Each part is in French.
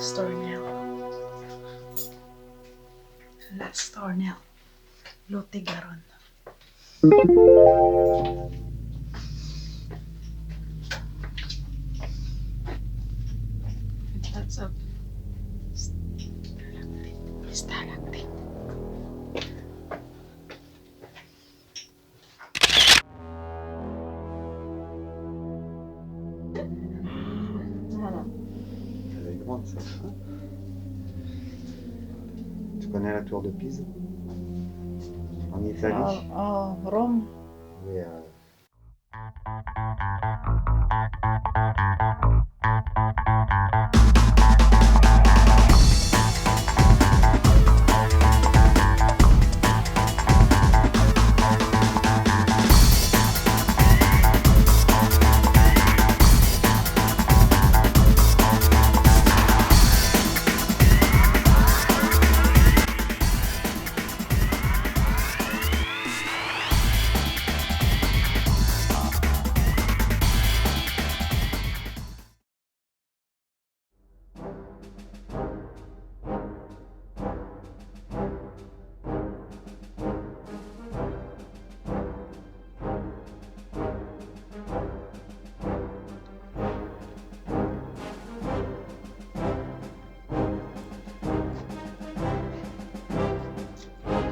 Stornell. La Stornell. Lotegaron. And lots of stalactite. Voilà. Elle est grande, ça. Tu connais la tour de Pise? En Italie? Rome. Oui,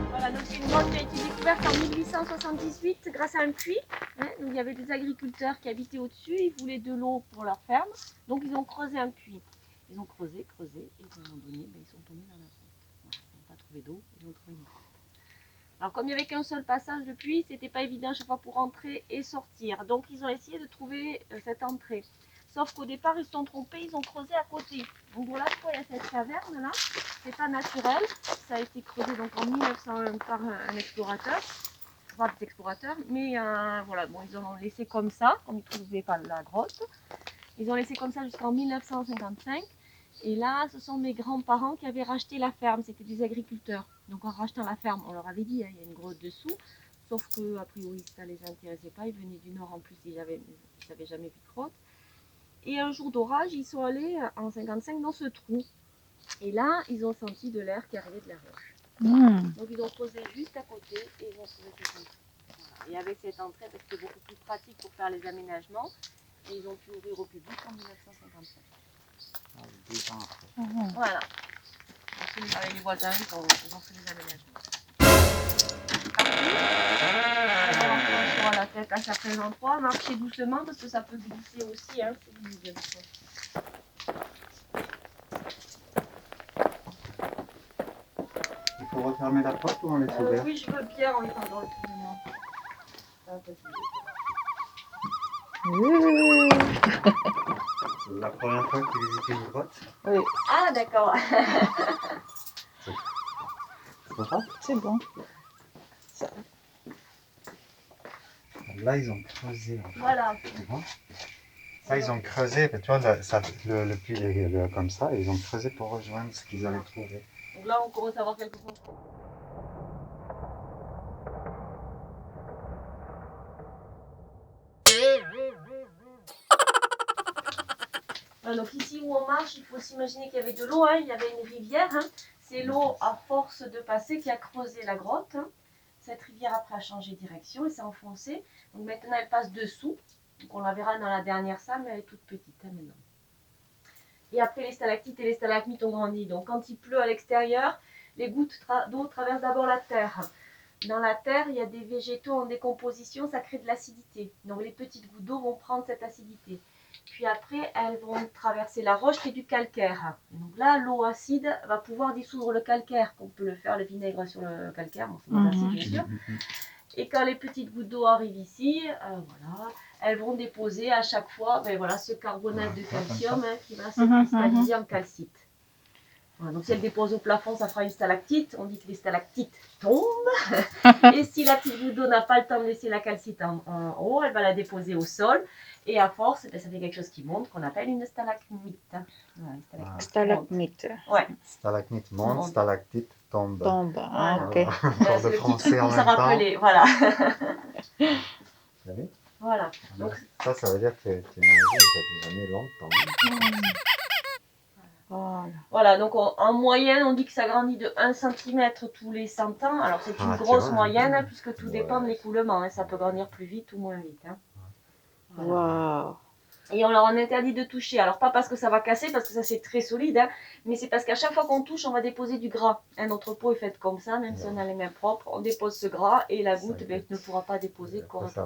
Voilà, donc c'est une grotte qui a été découverte en 1878 grâce à un puits. Donc il y avait des agriculteurs qui habitaient au-dessus, ils voulaient de l'eau pour leur ferme, donc ils ont creusé un puits. Ils ont creusé, et à un moment donné, ils sont tombés dans la grotte. Voilà, ils n'ont pas trouvé d'eau, ils ont trouvé une grotte. Alors comme il n'y avait qu'un seul passage de puits, c'était pas évident à chaque fois pour entrer et sortir. Donc ils ont essayé de trouver cette entrée. Sauf qu'au départ, ils se sont trompés, ils ont creusé à côté. Donc voilà pourquoi il y a cette caverne là. C'est pas naturel. Ça a été creusé donc en 1901 par un explorateur. Pas des explorateurs, mais voilà, bon, ils ont laissé comme ça, comme ils ne trouvaient pas la grotte. Ils ont laissé comme ça jusqu'en 1955. Et là, ce sont mes grands-parents qui avaient racheté la ferme. C'était des agriculteurs. Donc en rachetant la ferme, on leur avait dit, il y a une grotte dessous. Sauf que, a priori, ça ne les intéressait pas. Ils venaient du nord en plus, ils n'avaient jamais vu de grotte. Et un jour d'orage, ils sont allés en 55 dans ce trou. Et là, ils ont senti de l'air qui arrivait de la roche. Donc ils ont creusé juste à côté et ils ont trouvé cette entrée. Voilà. Et avec cette entrée, c'était beaucoup plus pratique pour faire les aménagements. Et ils ont pu ouvrir au public en 1955. 10 ans après. Voilà. Donc, avec les voisins, ils ont fait les aménagements. Sur la tête à certains endroits, marchez doucement parce que ça peut glisser aussi. Hein, si vous voulez. Il faut refermer la porte ou on laisse ouverte? Oui, je veux bien en étendant le tournement. C'est la première fois que tu visites une grotte? Oui. Ah, d'accord. C'est ça? C'est bon. Là, ils ont creusé. En fait. Voilà. Tu vois? Ça, ils ont creusé. Tu vois, le puits est comme ça. Ils ont creusé pour rejoindre ce qu'ils allaient trouver. Donc là, on commence à voir quelque chose. Donc ici où on marche, il faut s'imaginer qu'il y avait de l'eau, hein, il y avait une rivière. Hein. C'est l'eau à force de passer qui a creusé la grotte. Hein. Cette rivière après a changé de direction et s'est enfoncée. Donc maintenant elle passe dessous. Donc on la verra dans la dernière salle, mais elle est toute petite hein, maintenant. Et après les stalactites et les stalagmites ont grandi. Donc quand il pleut à l'extérieur, les gouttes d'eau traversent d'abord la terre. Dans la terre, il y a des végétaux en décomposition, ça crée de l'acidité. Donc les petites gouttes d'eau vont prendre cette acidité. Puis après, elles vont traverser la roche qui est du calcaire. Donc là, l'eau acide va pouvoir dissoudre le calcaire, comme on peut le faire le vinaigre sur le calcaire, bon, c'est moins acide bien sûr. Et quand les petites gouttes d'eau arrivent ici, voilà, elles vont déposer à chaque fois voilà, ce carbonate de calcium hein, qui va se cristalliser en calcite. Voilà, donc si elle dépose au plafond, ça fera une stalactite. On dit que les stalactites tombent. Et si la petite goutte d'eau n'a pas le temps de laisser la calcite en haut, elle va la déposer au sol. Et à force, ça fait quelque chose qui monte, qu'on appelle une stalagmite. Voilà, Stalagmite. Ouais. Stalagmite monte, stalactite tombe. Tombe, ah, ok. Encore de français en pour même se rappeler, temps. voilà. Vous avez? Voilà. Donc, ça veut dire que tu imagines, ça a duré longtemps. Voilà. Voilà, donc en moyenne, on dit que ça grandit de 1 cm tous les 100 ans. Alors c'est une Ah, tu grosse vois, moyenne, hein. hein, puisque tout dépend de l'écoulement. Hein. Ça peut grandir plus vite ou moins vite. Hein. Voilà. Waouh. Et on leur en interdit de toucher. Alors pas parce que ça va casser, parce que ça c'est très solide, hein, mais c'est parce qu'à chaque fois qu'on touche, on va déposer du gras. Hein, notre peau est faite comme ça, même si on a les mains propres, on dépose ce gras et la goutte ben, ne pourra pas déposer correctement.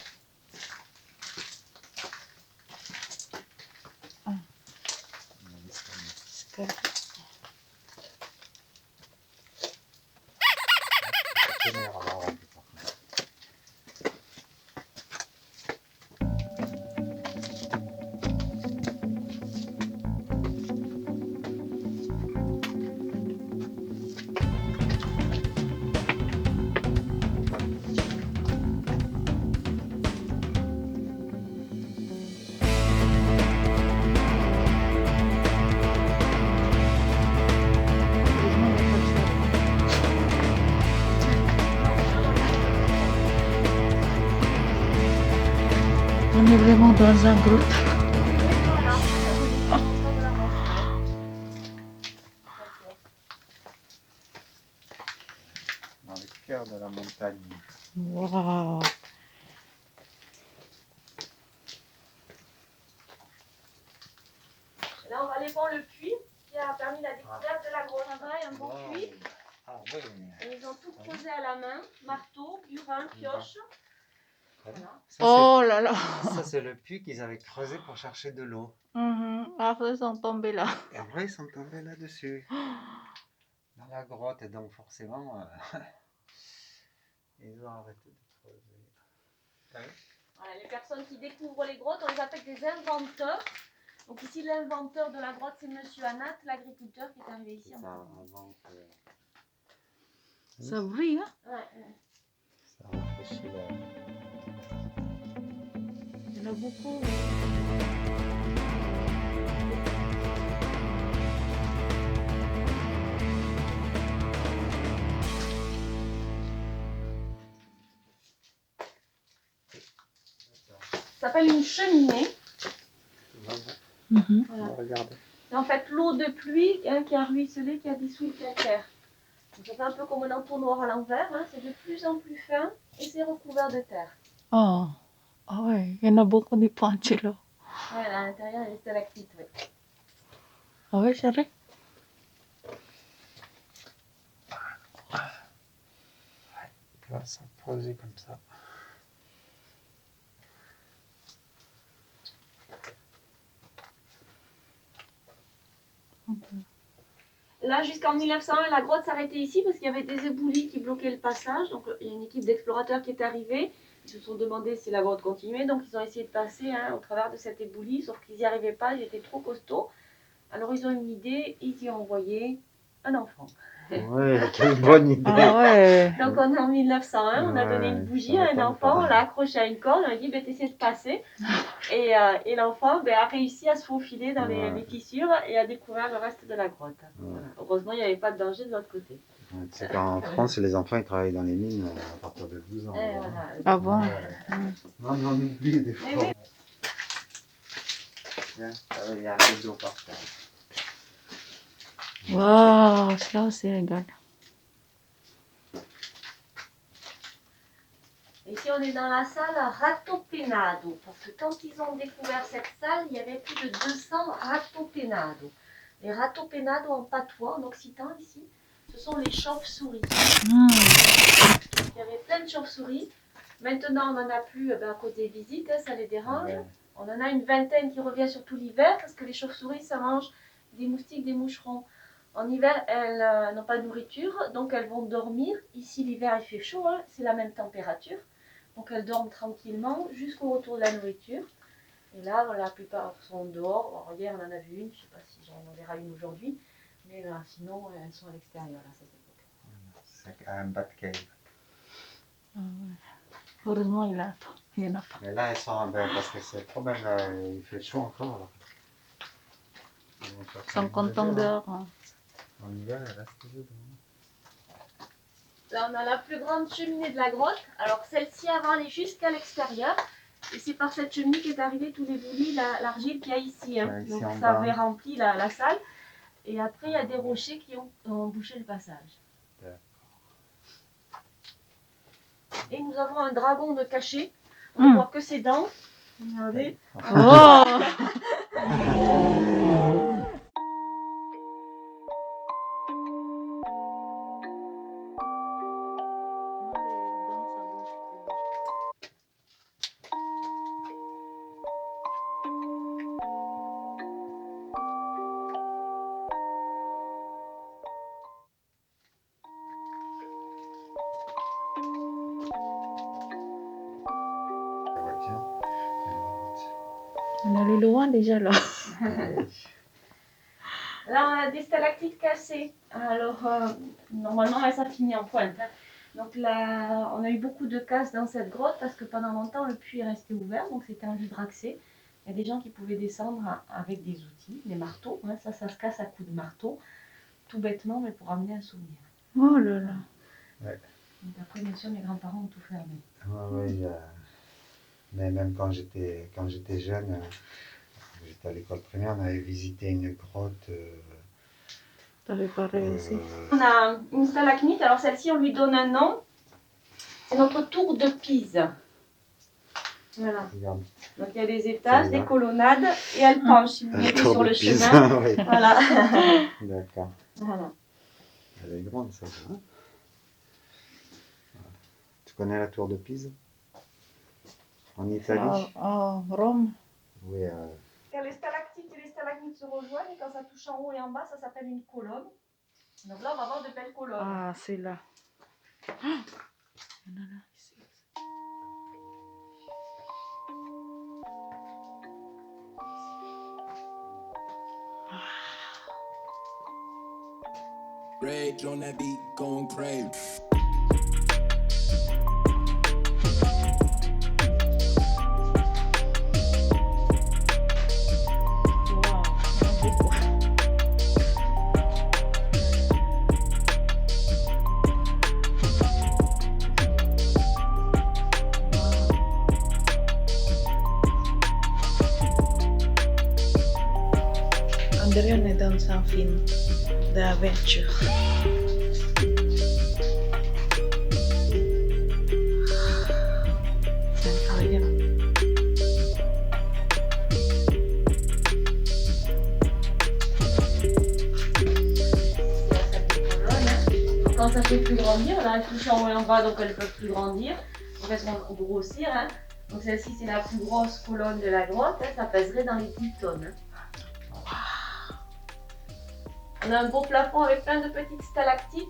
On est vraiment dans un groupe. Dans le cœur de la montagne. Waouh. Là, on va aller voir le puits qui a permis la découverte de la grotte. Un bon puits. Ah oui. Et ils ont tout creusé à la main, marteau, burin, pioche. Voilà. Oh là là. Ça c'est le puits qu'ils avaient creusé pour chercher de l'eau. Après, ils sont tombés là. Et après ils sont tombés là-dessus. Dans la grotte. Et donc forcément, ils ont arrêté de creuser. Voilà, les personnes qui découvrent les grottes, on les appelle des inventeurs. Donc ici, l'inventeur de la grotte, c'est Monsieur Anat, l'agriculteur qui est arrivé ici. Ça, avant que... Ça brille, hein? Ouais. Ça rafraîchit l'air. Il y en a beaucoup. Ça s'appelle une cheminée. Voilà. Regardez. C'est en fait l'eau de pluie hein, qui a ruisselé, qui a dissous le calcaire. Donc ça fait un peu comme un entonnoir à l'envers, hein, c'est de plus en plus fin et c'est recouvert de terre. Oh. Ah ouais, il y en a beaucoup de pointus là. Ouais, à l'intérieur, il y a des stalactites, oui. Ah ouais, chérie? Là, ça posé comme ça. Là, jusqu'en 1901, la grotte s'arrêtait ici parce qu'il y avait des éboulis qui bloquaient le passage. Donc, il y a une équipe d'explorateurs qui est arrivée. Ils se sont demandé si la grotte continuait. Donc, ils ont essayé de passer hein, au travers de cet éboulis. Sauf qu'ils n'y arrivaient pas, ils étaient trop costauds. Alors, ils ont une idée. Ils y ont envoyé un enfant. Ouais, quelle bonne idée. Ah ouais. Donc, on est en 1901. On a donné une bougie à un enfant. On l'a accroché à une corde. On a dit, ben, t'essaies de passer. Et l'enfant ben, a réussi à se faufiler dans les fissures et a découvert le reste de la grotte. Voilà. Heureusement, il n'y avait pas de danger de l'autre côté. Tu sais qu'en France, les enfants ils travaillent dans les mines à partir de 12 ans. Et voilà. Ah bon? Non, non, on oublie des Mais fois. oui. Tiens, il y a un peu d'eau par terre. Waouh, ça c'est égal. Ici, on est dans la salle Ratopenado. Parce que quand ils ont découvert cette salle, il y avait plus de 200 Ratopenado. Les Ratopenado en patois, en occitan ici, ce sont les chauves-souris. Il y avait plein de chauves-souris. Maintenant, on n'en a plus à cause des visites, hein, ça les dérange. Ouais. On en a une vingtaine qui revient surtout l'hiver parce que les chauves-souris, ça mange des moustiques, des moucherons. En hiver, elles n'ont pas de nourriture, donc elles vont dormir. Ici, l'hiver, il fait chaud, hein, c'est la même température. Donc elles dorment tranquillement jusqu'au retour de la nourriture. Et là, la plupart sont dehors. Alors, hier, on en a vu une, je ne sais pas si j'en verra une aujourd'hui. Mais sinon, elles sont à l'extérieur à cette époque. C'est un bat cave. Ah ouais. Heureusement, il y en a pas. Mais là, elles sont parce que c'est trop même, il fait chaud encore. Là. Ils sont contents dehors. Hein. En hiver, elles restent dedans. Là, on a la plus grande cheminée de la grotte. Alors, celle-ci, avant, elle est jusqu'à l'extérieur. Et c'est par cette cheminée qu'est arrivé tous les boulis, l'argile qu'il y a ici. Hein. Ouais, ici donc, en ça bas. avait rempli la salle. Et après, il y a des rochers qui ont bouché le passage. D'accord. Et nous avons un dragon de cachet. On ne voit que ses dents. Regardez. Oh. La voiture. On est allé loin déjà là. Là, on a des stalactites cassées. Alors, normalement, ça finit en pointe. Hein. Donc là, on a eu beaucoup de casses dans cette grotte parce que pendant longtemps, le puits est resté ouvert. Donc, c'était un libre accès. Il y a des gens qui pouvaient descendre avec des outils, des marteaux. Hein. Ça se casse à coups de marteau. Tout bêtement, mais pour amener un souvenir. Oh là là. Donc après, bien sûr, mes grands-parents ont tout fermé. Oui, mais même quand j'étais jeune, j'étais à l'école primaire, on avait visité une grotte. T'avais pas réussi. On a une stalagmite. Alors, celle-ci, on lui donne un nom. C'est notre tour de Pise. Voilà. Regarde. Donc il y a des étages, Celle-là. des colonnades et elle penche si vous mettez sur le chemin. Oui. Voilà. D'accord. Voilà. Elle est grande, ça. Hein. Tu connais la tour de Pise? En Italie? Oh, Rome. Oui. Quand les stalactites et les stalagmites se rejoignent, et quand ça touche en haut et en bas, ça s'appelle une colonne. Donc là, on va avoir de belles colonnes. Ah, c'est là. Il y en a là, ici. Rage on that beat, going crazy. Wow, il y en a beaucoup. Andrea est dans un film d'aventure. C'est incroyable. Quand ça ne fait plus grandir, on arrive touché en haut et en bas, donc elles ne peuvent plus grandir. Donc elles vont grossir. Hein. Donc celle-ci, c'est la plus grosse colonne de la grotte. Hein. Ça pèserait dans les 10 tonnes. Hein. On a un beau plafond avec plein de petites stalactites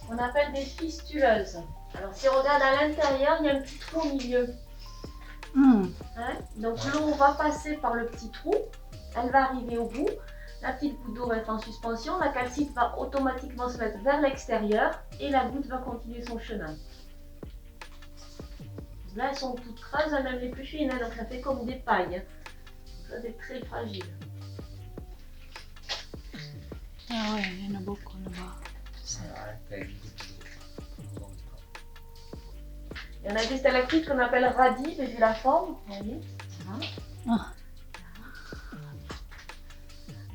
qu'on appelle des fistuleuses. Alors si on regarde à l'intérieur, il y a un petit trou au milieu. Hein. Donc l'eau va passer par le petit trou, elle va arriver au bout. La petite goutte d'eau va être en suspension, la calcite va automatiquement se mettre vers l'extérieur et la goutte va continuer son chemin. Là, elles sont toutes creuses, même les plus fines, hein, donc ça fait comme des pailles. Donc ça, c'est très fragile. Ah ouais, il y en a beaucoup là-bas. Il y en a des stalactites qu'on appelle radis, mais vu la forme, vous voyez. Ah.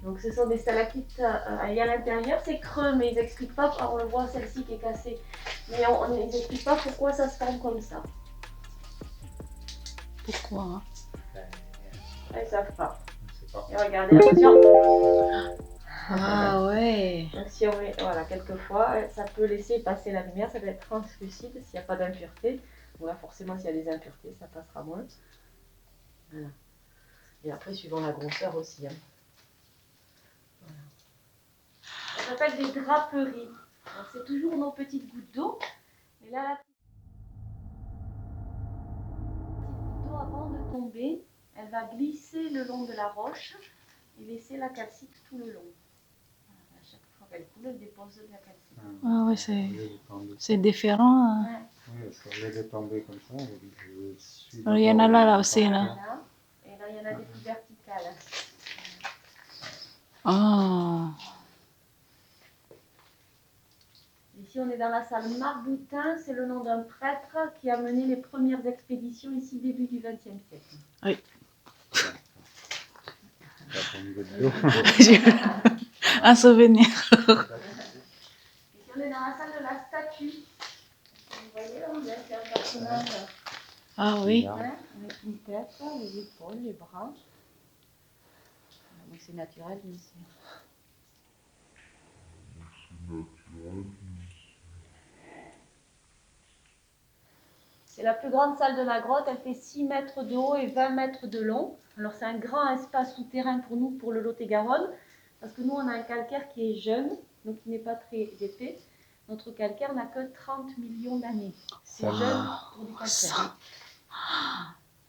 Donc ce sont des stalactites et à l'intérieur, c'est creux, mais ils n'expliquent pas, on le voit celle-ci qui est cassée, mais ils n'expliquent pas pourquoi ça se forme comme ça. Pourquoi hein? Ils ne savent pas. Et regardez, attention. Ah ouais. Donc si on met, voilà, quelquefois, ça peut laisser passer la lumière, ça peut être translucide s'il n'y a pas d'impureté. Donc là, forcément, s'il y a des impuretés, ça passera moins. Voilà. Et après, suivant la grosseur aussi. Hein. Voilà. Ça s'appelle des draperies. Donc c'est toujours nos petites gouttes d'eau. Mais là, la petite goutte d'eau, avant de tomber, elle va glisser le long de la roche et laisser la calcite tout le long. À chaque fois qu'elle coule, elle dépose de la calcite. Ah ouais, c'est différent. Hein. Ouais. Oui, parce qu'au lieu de tomber comme ça, je suis. Il y en a là aussi. Là. Voilà. Et là, il y en a des plus verticales. Ah. Ici, on est dans la salle Margoutin. C'est le nom d'un prêtre qui a mené les premières expéditions ici, début du XXe siècle. Oui. Un souvenir. Ici, on est dans la salle de la statue. Vous voyez là, on a fait un personnage. Ah oui. Ouais, avec une tête, les épaules, les bras. Donc c'est naturel ici. C'est la plus grande salle de la grotte, elle fait 6 mètres de haut et 20 mètres de long. Alors c'est un grand espace souterrain pour nous, pour le Lot-et-Garonne, parce que nous on a un calcaire qui est jeune, donc qui n'est pas très épais. Notre calcaire n'a que 30 millions d'années. C'est jeune pour du calcaire.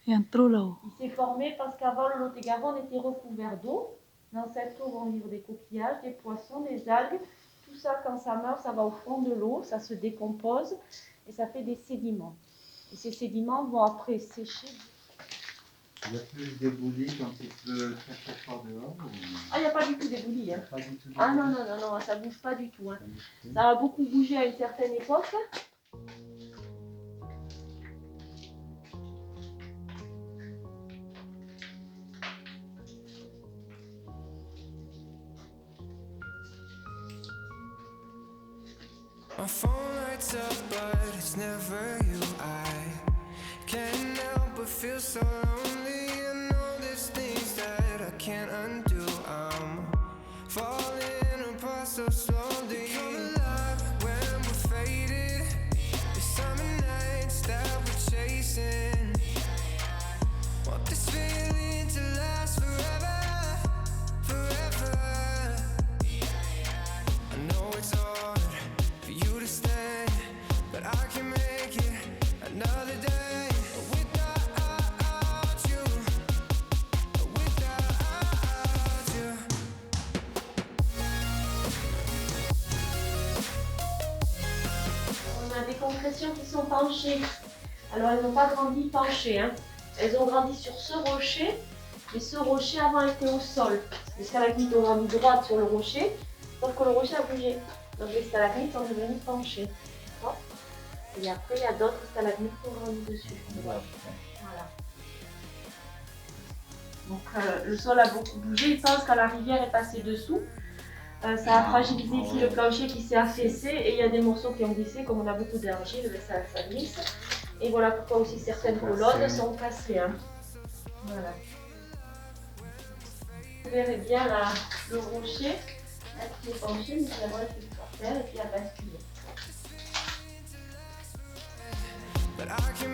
Il y a un trou là-haut. Il s'est formé parce qu'avant le Lot-et-Garonne était recouvert d'eau. Dans cette eau vont vivre des coquillages, des poissons, des algues. Tout ça, quand ça meurt, ça va au fond de l'eau, ça se décompose et ça fait des sédiments. Et ces sédiments vont après sécher. Il y a plus d'éboulis quand il pleut très très fort dehors ou... Ah, il n'y a pas du tout d'éboulis. Hein. Pas du tout Ah non, non, non, non, ça ne bouge pas du tout. Hein. Ça a beaucoup bougé à une certaine époque. My phone lights up, but it's never you. I can't help but feel so lonely. I know there's things that I can't undo. I'm falling apart so slowly. Come alive when we're faded. The summer nights that we're chasing. Want this feeling to last forever, forever. I know it's hard for you to stay, but I can make it another day without you, without you. On a des concrétions qui sont penchées. Alors elles n'ont pas grandi penchées. Hein. Elles ont grandi sur ce rocher, mais ce rocher avant était au sol. Les stalagmites ont grandi droite sur le rocher, sauf que le rocher a bougé. Donc les stalagmites sont devenus penchés. Et après, il y a d'autres stalagmites qui ont grandi dessus. Voilà. Donc le sol a beaucoup bougé. Ils pensent que la rivière est passée dessous. Ça a fragilisé ici le plancher qui s'est affaissé et il y a des morceaux qui ont glissé. Comme on a beaucoup d'argile, ça glisse. Et voilà pourquoi aussi certaines colonnes sont cassées. Hein. Voilà. Vous verrez bien là, le rocher qui est penché, mais c'est la moitié du parterre et puis a basculé. But I can.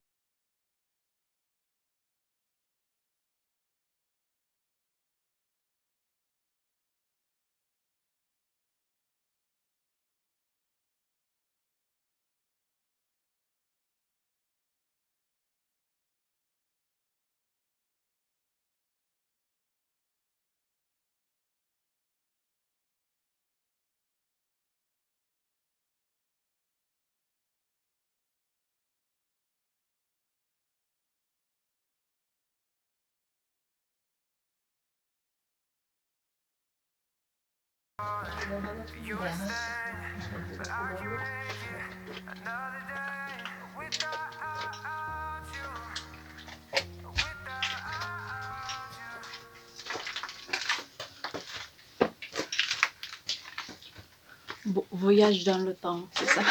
Voyage dans le temps, c'est ça.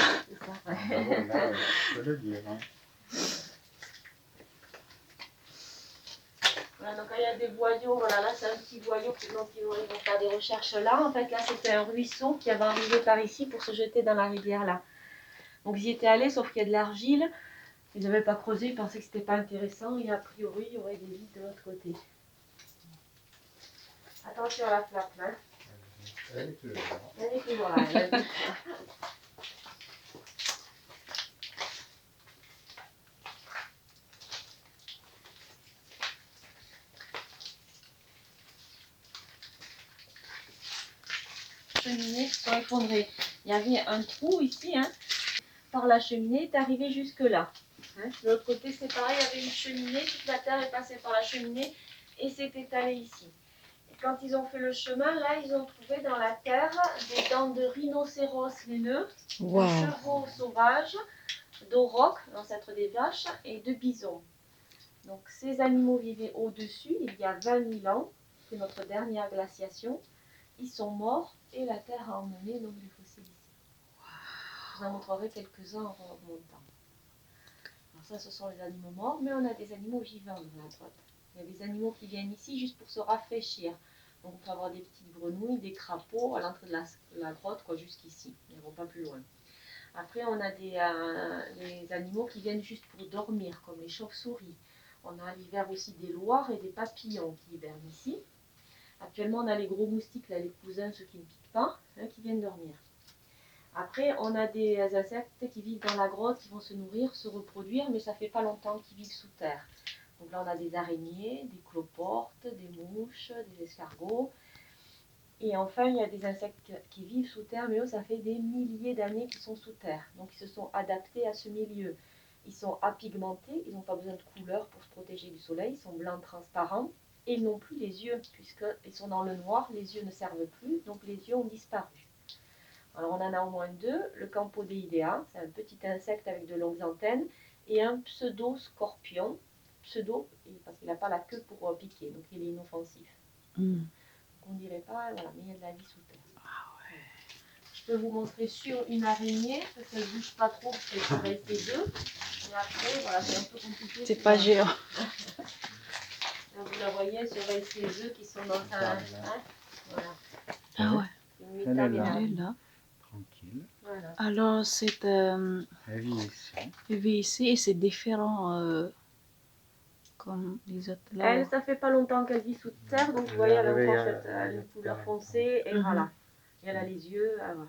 Ah ouais, là, je peux le dire. Hein. Voilà, donc il y a des boyaux, voilà, là c'est un petit boyau dont ils vont faire des recherches là. En fait là c'était un ruisseau qui avait arrivé par ici pour se jeter dans la rivière là. Donc ils y étaient allés sauf qu'il y a de l'argile. Ils n'avaient pas creusé, ils pensaient que c'était pas intéressant et a priori il y aurait des vies de l'autre côté. Attention à la flappe, hein. Elle est toujours là. Elle est toujours là, elle a dit. Cheminées sont effondrées. Il y avait un trou ici, hein. Par la cheminée est arrivé jusque là. Hein. De l'autre côté c'est pareil, il y avait une cheminée, toute la terre est passée par la cheminée et s'est étalée ici. Et quand ils ont fait le chemin, là ils ont trouvé dans la terre des dents de rhinocéros laineux, de chevaux sauvages, d'aurochs, l'ancêtre des vaches, et de bisons. Donc ces animaux vivaient au-dessus il y a 20 000 ans, c'est notre dernière glaciation. ils sont morts et la terre a emmené donc les fossiles ici. Je vous en montrerai quelques-uns en remontant. Alors ça, ce sont les animaux morts, mais on a des animaux vivants dans la grotte. Il y a des animaux qui viennent ici juste pour se rafraîchir. Donc on peut avoir des petites grenouilles, des crapauds à l'entrée de la grotte, quoi, jusqu'ici. Ils ne vont pas plus loin. Après, on a des animaux qui viennent juste pour dormir, comme les chauves-souris. On a à l'hiver aussi des loirs et des papillons qui hibernent ici. Actuellement, on a les gros moustiques, là, les cousins, ceux qui ne piquent pas, hein, qui viennent dormir. Après, on a des insectes qui vivent dans la grotte, qui vont se nourrir, se reproduire, mais ça fait pas longtemps qu'ils vivent sous terre. Donc là, on a des araignées, des cloportes, des mouches, des escargots. Et enfin, il y a des insectes qui vivent sous terre, mais eux, ça fait des milliers d'années qu'ils sont sous terre. Donc, ils se sont adaptés à ce milieu. Ils sont apigmentés, ils n'ont pas besoin de couleur pour se protéger du soleil, ils sont blancs transparents. Et ils n'ont plus les yeux, puisqu'ils sont dans le noir, les yeux ne servent plus, donc les yeux ont disparu. Alors, on en a au moins deux. Le Campodéidea, c'est un petit insecte avec de longues antennes, et un pseudo-scorpion. Pseudo, parce qu'il n'a pas la queue pour piquer, donc il est inoffensif. On dirait pas, voilà, mais il y a de la vie sous terre. Je peux vous montrer sur une araignée, parce qu'elle ne bouge pas trop, parce qu'elle peut rester deux. Et après, voilà, c'est un peu compliqué. C'est pas géant. Là, vous la voyez, surveille ses œufs qui sont dans un... Hein, voilà. Ah ouais. Une Elle est là. Elle est métamérable. là. Tranquille. Voilà. Alors, c'est Elle vit ici. elle vit ici et c'est différent comme les autres là. Elle, ça fait pas longtemps qu'elle vit sous terre, donc vous voyez, elle a encore une couleur foncée, et voilà. Et elle a les yeux, voilà.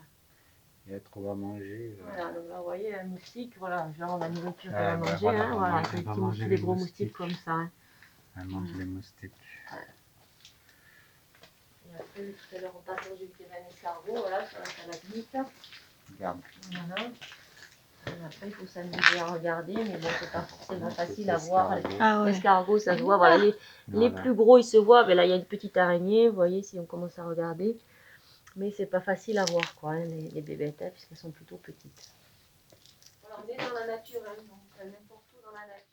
Il y a trop à manger. Voilà, donc là, vous voyez, un moustique, voilà, genre la nourriture Ah, qu'elle a bah, mangée, voilà, hein, on voilà, va avec des petits manger moustiques, les des gros moustiques. moustiques comme ça. Hein. Elle mange les moustiques. Et après, tout à l'heure, on passe dans une pérenne escargot, voilà, sur la stalagmite. Regarde. Voilà. Et après, il faut s'amuser à regarder, mais bon, c'est pas forcément facile à C'est voir. escargot. Ah ouais. L'escargot, ça se voit, voilà, les Voilà. plus gros, ils se voient, mais là, il y a une petite araignée, vous voyez, si on commence à regarder. Mais c'est pas facile à voir, quoi, hein, les bébêtes, hein, puisqu'elles sont plutôt petites. Voilà, on est dans la nature, hein, donc n'importe où dans la nature.